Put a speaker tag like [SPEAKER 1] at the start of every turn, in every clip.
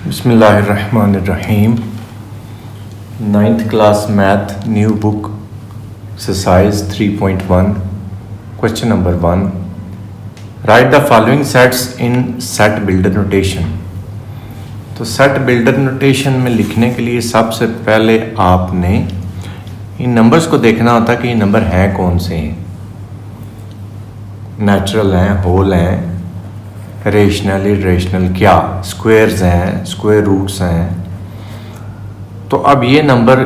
[SPEAKER 1] बिस्मिल्लाहिर्रहमानिर्रहीम। 9th class math new book exercise 3.1 question number 1। Right the following sets in set builder notation. तो set builder notation में लिखने के लिए सबसे पहले आपने इन नंबर्स को देखना होता कि ये नंबर हैं कौन से हैं। नेचुरल हैं, होल हैं, रेशनल, इरेशनल, क्या स्क्वायर्स हैं, स्क्वायर रूट्स हैं। तो अब ये नंबर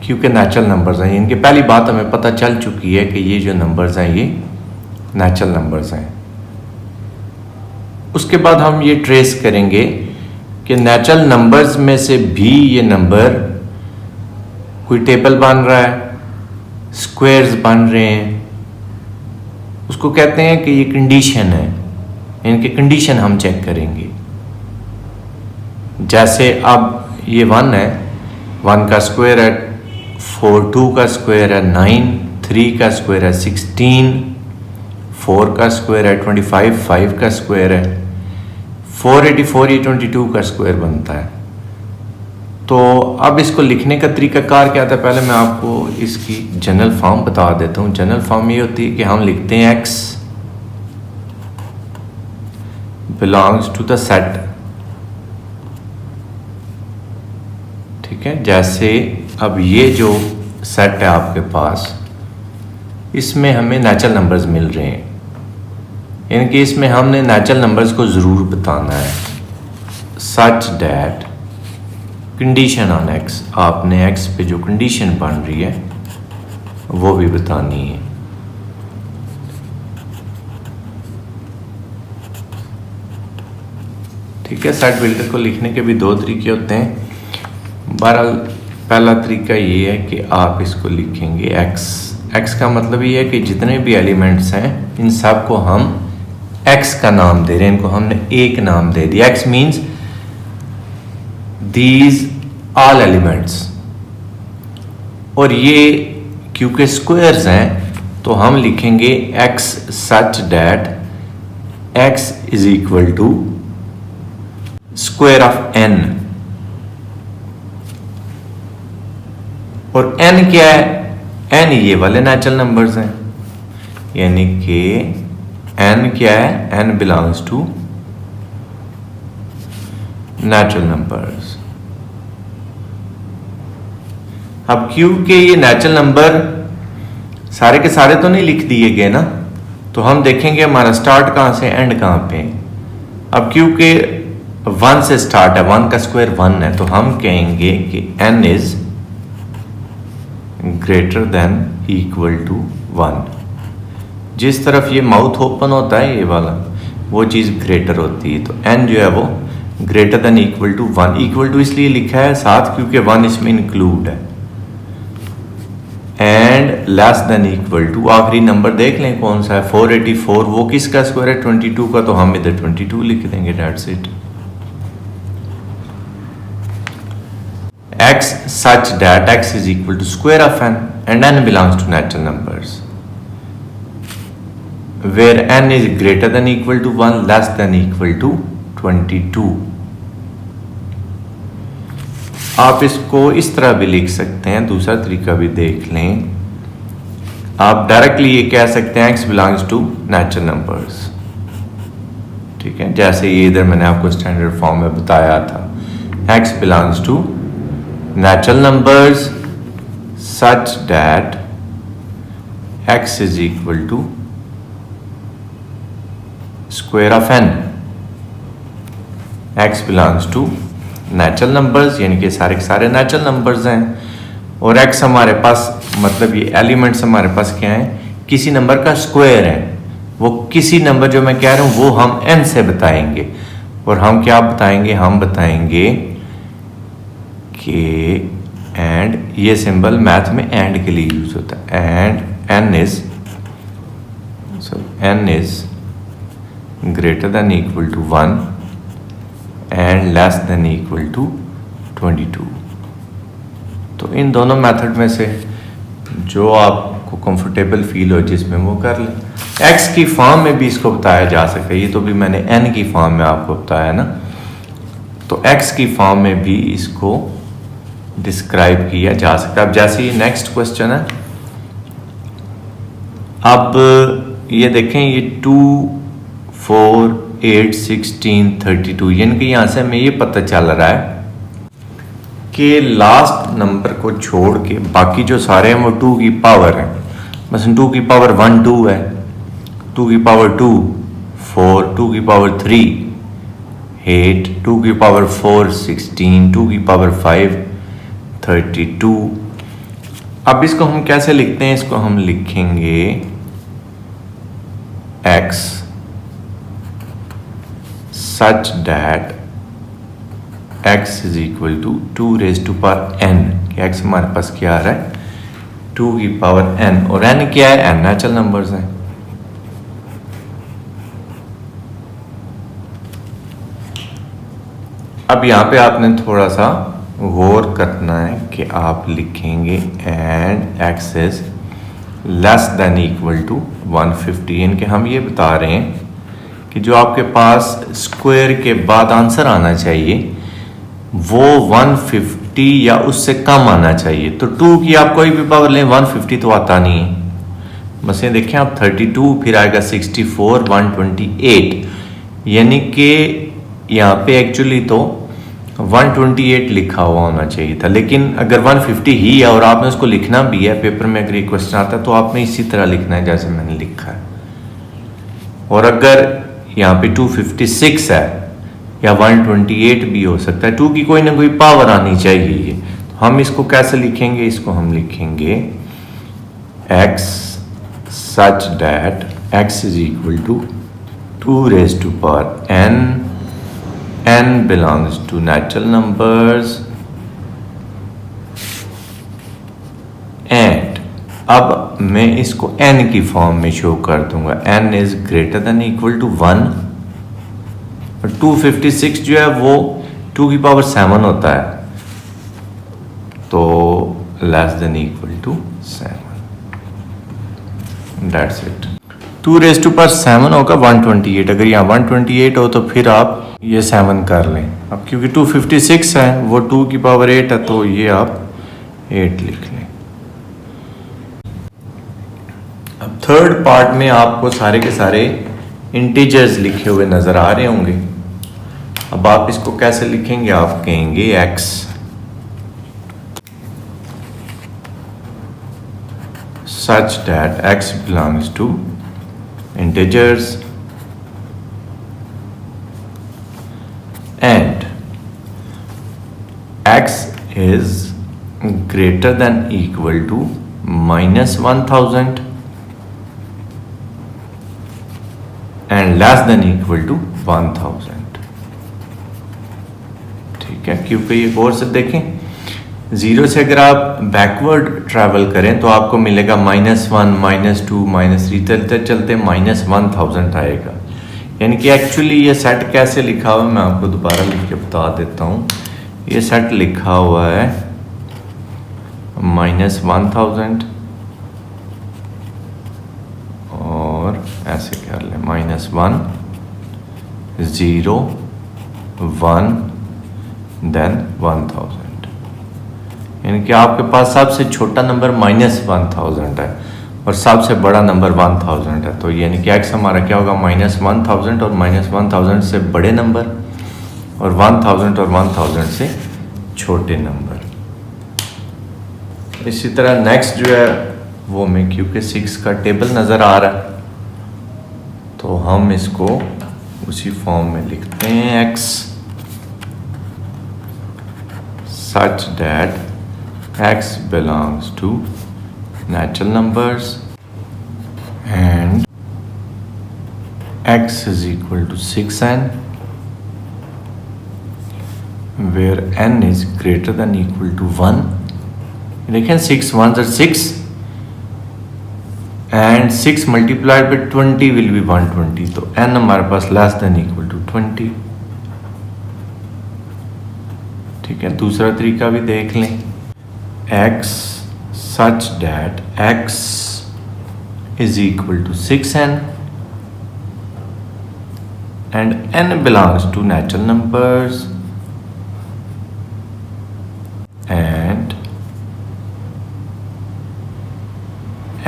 [SPEAKER 1] क्योंकि नेचुरल नंबर्स हैं, इनकी पहली बात हमें पता चल चुकी है कि ये जो नंबर्स हैं ये नेचुरल नंबर्स हैं। उसके बाद हम ये ट्रेस करेंगे कि नेचुरल नंबर्स में से भी ये नंबर कोई टेबल बन रहा है, स्क्वायर्स बन रहे हैं, उसको कहते हैं कि ये कंडीशन है। इनकी कंडीशन हम चेक करेंगे। जैसे अब ये 1 है, 1 का स्क्वायर है 4, 2 का स्क्वायर है 9, 3 का स्क्वायर है 16, 4 का स्क्वायर है 25, 5 का स्क्वायर है 484, ये 22 का स्क्वायर बनता है। तो अब इसको लिखने का तरीकाकार क्या था, पहले मैं आपको इसकी जनरल फॉर्म बता देता हूँ। जनरल फॉर्म ये होती है कि हम लिखते हैं x belongs to the set। ठीक है, जैसे अब ये जो सेट है आपके पास, इसमें हमें नेचुरल नंबर्स मिल रहे हैं। इनके इसमें हमने नेचुरल नंबर्स को ज़रूर बताना है। Such that condition on x, आपने x पे जो कंडीशन बन रही है वो भी बतानी है। ठीक है, सेट बिल्डर को लिखने के भी 2 तरीके होते हैं। बहरहाल पहला तरीका ये है कि आप इसको लिखेंगे x का मतलब ये है कि जितने भी एलिमेंट्स हैं इन सब को हम x का नाम दे रहे हैं। इनको हमने एक नाम दे दिया। x means these all elements. और ये क्योंकि स्क्वायर्स हैं तो हम लिखेंगे x such that x is equal to square of n। और n क्या है? n ये वाले नेचुरल नंबर्स हैं, यानी कि n क्या है? n belongs to natural numbers. अब क्योंकि ये नेचुरल नंबर सारे के सारे तो नहीं लिख दिए गए ना, तो हम देखेंगे हमारा स्टार्ट कहां से, एंड कहां पे। अब क्योंकि 1 से स्टार्ट है, 1 का स्क्वायर 1 है, तो हम कहेंगे कि n is greater than equal to 1। जिस तरफ ये माउथ ओपन होता है ये वाला, वो चीज़ ग्रेटर होती है। तो n जो है वो greater than equal to 1। Equal to इसलिए लिखा है साथ क्योंकि 1 इसमें इंक्लूड है। And less than equal to, आखिरी नंबर देख लें कौन सा है, 484, वो किसका स्क्वायर है? 22 का, तो हम इधर 22 लिख देंगे। That's it. x such that x is equal to square of n and n belongs to natural numbers where n is greater than equal to 1, less than equal to 22। आप इसको इस तरह भी लिख सकते हैं, दूसरा तरीका भी देख लें। आप डायरेक्टली ये कह सकते हैं x belongs to natural numbers। ठीक है, जैसे ये इधर मैंने आपको स्टैंडर्ड फॉर्म में बताया था, x belongs to natural numbers such that x is equal to square of n। x belongs to natural numbers, यानी कि सारे के सारे natural numbers हैं। और x हमारे पास मतलब ये एलिमेंट्स हमारे पास क्या है, किसी नंबर का स्क्वायर है। वो किसी नंबर जो मैं कह रहा हूं वो हम n से बताएंगे। और हम क्या बताएंगे? हम बताएंगे कि एंड, ये सिंबल मैथ में एंड के लिए यूज होता है। And n is greater than equal to 1 and less than equal to 22। तो इन दोनों मेथड में से जो आपको कंफर्टेबल फील हो जिसमें वो कर लें। x की फॉर्म में भी इसको बताया जा सकता है, ये तो भी मैंने n की फॉर्म में आपको बताया ना। तो x की फॉर्म में भी इसको डिस्क्राइब किया जा सकता है। अब जैसे ये नेक्स्ट क्वेश्चन है, अब ये देखें, ये 2 4 8 16 32, यानी कि यहाँ से हमें ये पता चल रहा है कि लास्ट नंबर को छोड़ के बाकी जो सारे हैं वो 2 की पावर है। बस 2 की पावर 1 2 है, 2 की पावर 2 4, 2 की पावर 3 8, 2 की पावर 4 16, 2 की पावर 5 32। अब इसको हम कैसे लिखते हैं? इसको हम लिखेंगे x such that x is equal to 2 raised to power n, कि x हमारे पास क्या आ रहा है? 2 की पावर n, और n क्या है? n नेचुरल नंबर्स हैं। अब यहाँ पे आपने थोड़ा सा गौर करना है कि आप लिखेंगे and x is less than equal to 150, यानी कि हम ये बता रहे हैं कि जो आपके पास स्क्वायर के बाद आंसर आना चाहिए वो 150 या उससे कम आना चाहिए। तो 2 की आप कोई भी पावर लें, 150 तो आता नहीं है। बस ये देखें आप, 32 फिर आएगा 64 128, यानी कि यहाँ पे एक्चुअली तो 128 लिखा हुआ होना चाहिए था, लेकिन अगर 150 ही है और आपने उसको लिखना भी है, पेपर में अगर ये क्वेश्चन आता है तो आपने इसी तरह लिखना है जैसे मैंने लिखा है। और अगर यहाँ पे 256 है या 128 भी हो सकता है, 2 की कोई ना कोई पावर आनी चाहिए। तो हम इसको कैसे लिखेंगे? इसको हम लिखेंगे x such that x is equal to 2 raised to power n, n belongs to natural numbers, and अब मैं इसको n की फॉर्म में शो कर दूंगा, n is greater than equal to 1, और 256 जो है वो 2 की पावर 7 होता है, तो less than equal to 7, that's it. 2 raise to power 7 होगा 128, अगर यहाँ 128 हो तो फिर आप ये 7 कर लें। अब क्योंकि 256 है वो 2 की पावर 8 है, तो ये आप 8 लिख लें। अब थर्ड पार्ट में आपको सारे के सारे इंटीजर्स लिखे हुए नजर आ रहे होंगे। अब आप इसको कैसे लिखेंगे? आप कहेंगे x such that x belongs to integers and x is greater than equal to -1000 and less than equal to 1000। ठीक है, क्योंकि ये गौर से देखें, 0 से अगर आप बैकवर्ड ट्रैवल करें तो आपको मिलेगा -1 -2 -3, चलते चलते -1000 आएगा। यानी कि एक्चुअली ये सेट कैसे लिखा हुआ है मैं आपको दोबारा लिख के बता देता हूँ। ये सेट लिखा हुआ है -1000 और ऐसे कर लें -1 0 1 देन 1000, यानी कि आपके पास सबसे छोटा नंबर -1000 है और सबसे बड़ा नंबर 1000 है। तो यानी कि x हमारा क्या होगा? -1000 और -1000 से बड़े नंबर और 1000 और 1000 से छोटे नंबर। इसी तरह नेक्स्ट जो है वो में क्योंकि 6 का टेबल नज़र आ रहा है तो हम इसको उसी फॉर्म में लिखते हैं x such that x belongs to natural numbers and x is equal to 6n where n is greater than equal to 1। देखें 6 1s are 6 and 6 multiplied by 20 will be 120, तो n हमारे पास less than equal to 20। ठीक है, दूसरा तरीका भी देख लें, x such that x is equal to 6n and n belongs to natural numbers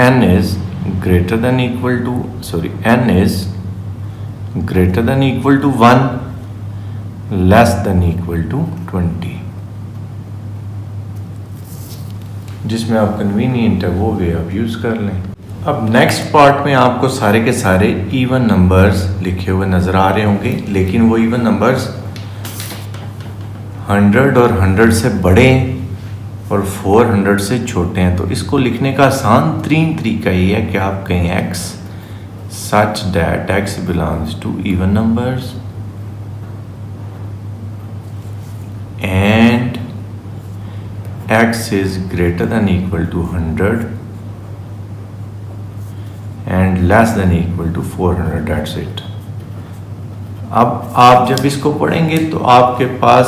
[SPEAKER 1] n is greater than equal to, sorry, n is greater than equal to 1, less than equal to 20, जिसमें आप convenient है वो वे आप use कर लें। अब next part में आपको सारे के सारे इवन नंबर्स लिखे हुए नज़र आ रहे होंगे, लेकिन वो इवन नंबर्स 100 और 100 से बड़े और 400 से छोटे हैं। तो इसको लिखने का आसान तरीन तरीका ये है कि आप कहें x such that x belongs to even numbers and x is greater than equal to 100 and less than equal to 400, that's it। अब आप जब इसको पढ़ेंगे तो आपके पास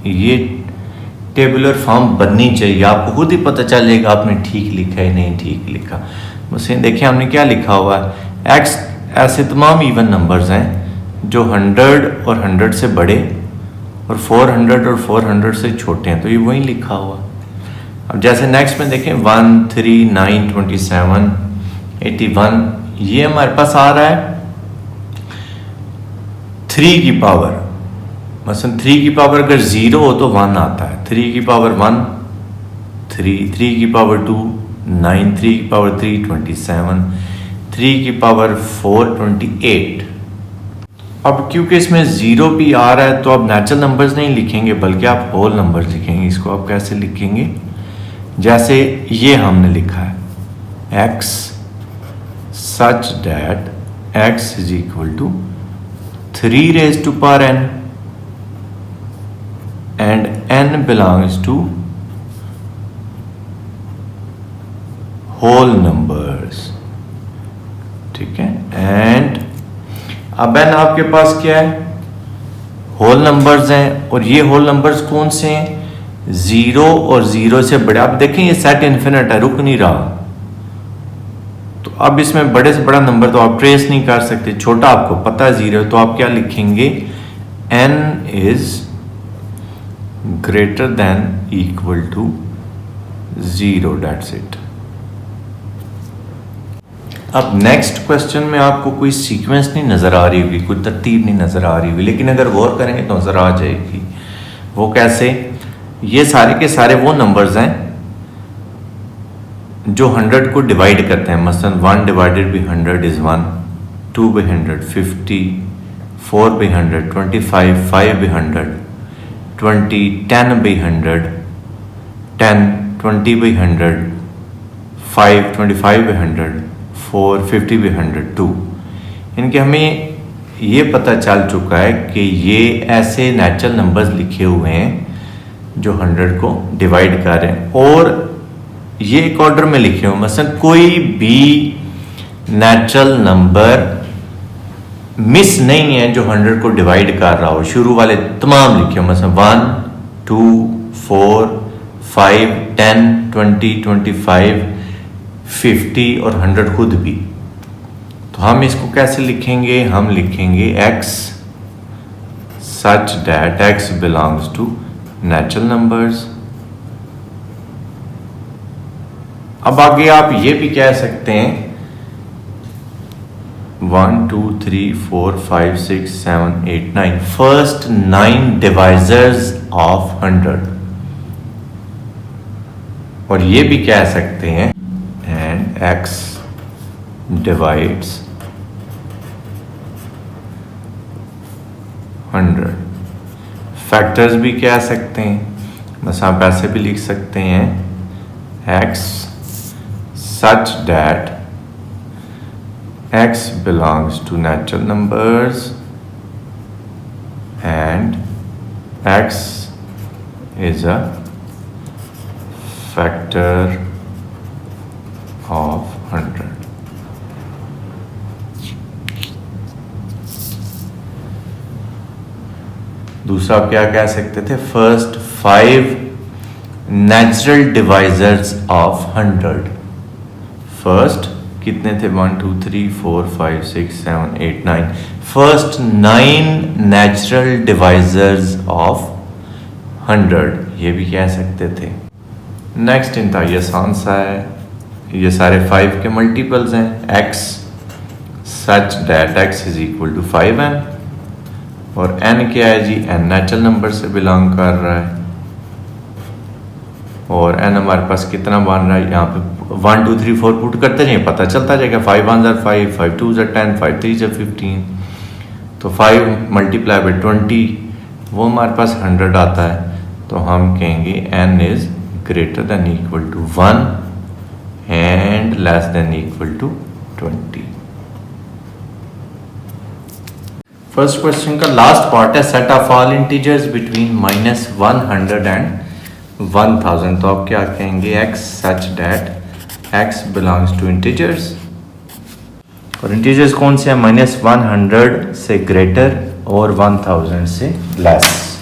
[SPEAKER 1] ये टेबुलर फॉर्म बननी चाहिए, आपको खुद ही पता चलेगा आपने ठीक लिखा है नहीं ठीक लिखा। बस देखिए हमने क्या लिखा हुआ है, x ऐसे तमाम इवन नंबर्स हैं जो 100 और 100 से बड़े और 400 और 400 से छोटे हैं, तो ये वही लिखा हुआ। अब जैसे नेक्स्ट में देखें 1, 3, 9, 27, 81, ये हमारे पास आ रहा है 3 की पावर, मसलन 3 की पावर अगर 0 हो तो 1 आता है, 3 की पावर 1 3, 3 की पावर 2 9, 3 की पावर 3 27, 3 की पावर 4 28। अब क्योंकि इसमें 0 भी आ रहा है तो आप नेचुरल नंबर्स नहीं लिखेंगे बल्कि आप होल नंबर्स लिखेंगे। इसको आप कैसे लिखेंगे, जैसे ये हमने लिखा है x such that x is equal to 3 raised to power n and n belongs to whole numbers, ठीक है। एंड अब n आपके पास क्या है, होल नंबर्स हैं, और ये होल नंबर्स कौन से हैं, 0 और 0 से बड़े। आप देखें ये सेट इन्फिनिट है, रुक नहीं रहा, तो अब इसमें बड़े से बड़ा नंबर तो आप ट्रेस नहीं कर सकते, छोटा आपको पता है 0, तो आप क्या लिखेंगे, n is greater than equal to 0, that's it। अब नेक्स्ट क्वेश्चन में आपको कोई सीक्वेंस नहीं नज़र आ रही होगी, कोई तरतीब नहीं नज़र आ रही होगी, लेकिन अगर गौर करेंगे तो नज़र आ जाएगी। वो कैसे, ये सारे के सारे वो नंबर्स हैं जो 100 को डिवाइड करते हैं। मसलन 1 divided by 100 is 1, 2 by 100 50, 4 by 100 25, 5 by 100 20, 10 by 100 10, 20 by 100 5, 25 by 100 4, 50 by 100 2। इनके हमें ये पता चल चुका है कि ये ऐसे नेचुरल नंबर्स लिखे हुए हैं जो 100 को डिवाइड कर रहे हैं, और ये एक ऑर्डर में लिखे हुए। मसलन कोई भी नेचुरल नंबर मिस नहीं है जो 100 को डिवाइड कर रहा हो, शुरू वाले तमाम लिखे हो, मसलन 1, 2, 4, 5, 10, 20, 25, 50 और 100 खुद भी। तो हम इसको कैसे लिखेंगे, हम लिखेंगे x such that x belongs to natural numbers। अब आगे आप ये भी कह सकते हैं 1, 2, 3, 4, 5, 6, 7, 8, 9 फर्स्ट 9 डिवाइजर्स ऑफ 100, और ये भी कह सकते हैं and x divides 100। फैक्टर्स भी कह सकते हैं, बस आप ऐसे भी लिख सकते हैं x such that x belongs to natural numbers and x is a factor of 100। दूसरा क्या कह सकते थे, first 5 natural divisors of 100। First कितने थे, 1, 2, 3, 4, 5, 6, 7, 8, 9 फर्स्ट 9 नेचुरल डिवाइजर्स ऑफ 100, ये भी कह सकते थे। नेक्स्ट इंतहाई आसान सा है, ये सारे 5 के मल्टीपल्स हैं, x such that x is equal to 5n, और n क्या है जी, n नेचुरल नंबर से बिलोंग कर रहा है, और n हमारे पास कितना बन रहा है, यहाँ पे 1 2 3 4 पुट करते जाइए, पता चलता जाएगा। 5 1 ज़ा 5, 5 2 ज़ा 10, 5 3 ज़ा 15, तो 5 मल्टीप्लाई बाई 20 वो हमारे पास 100 आता है। तो हम कहेंगे n is greater than equal to 1 and less than equal to 20। First question का लास्ट पार्ट है, set of all integers between -100 and 1000। तो आप क्या कहेंगे, x such that x belongs to integers, और इंटीजर्स कौन से हैं, -100 से ग्रेटर और 1000 से लेस।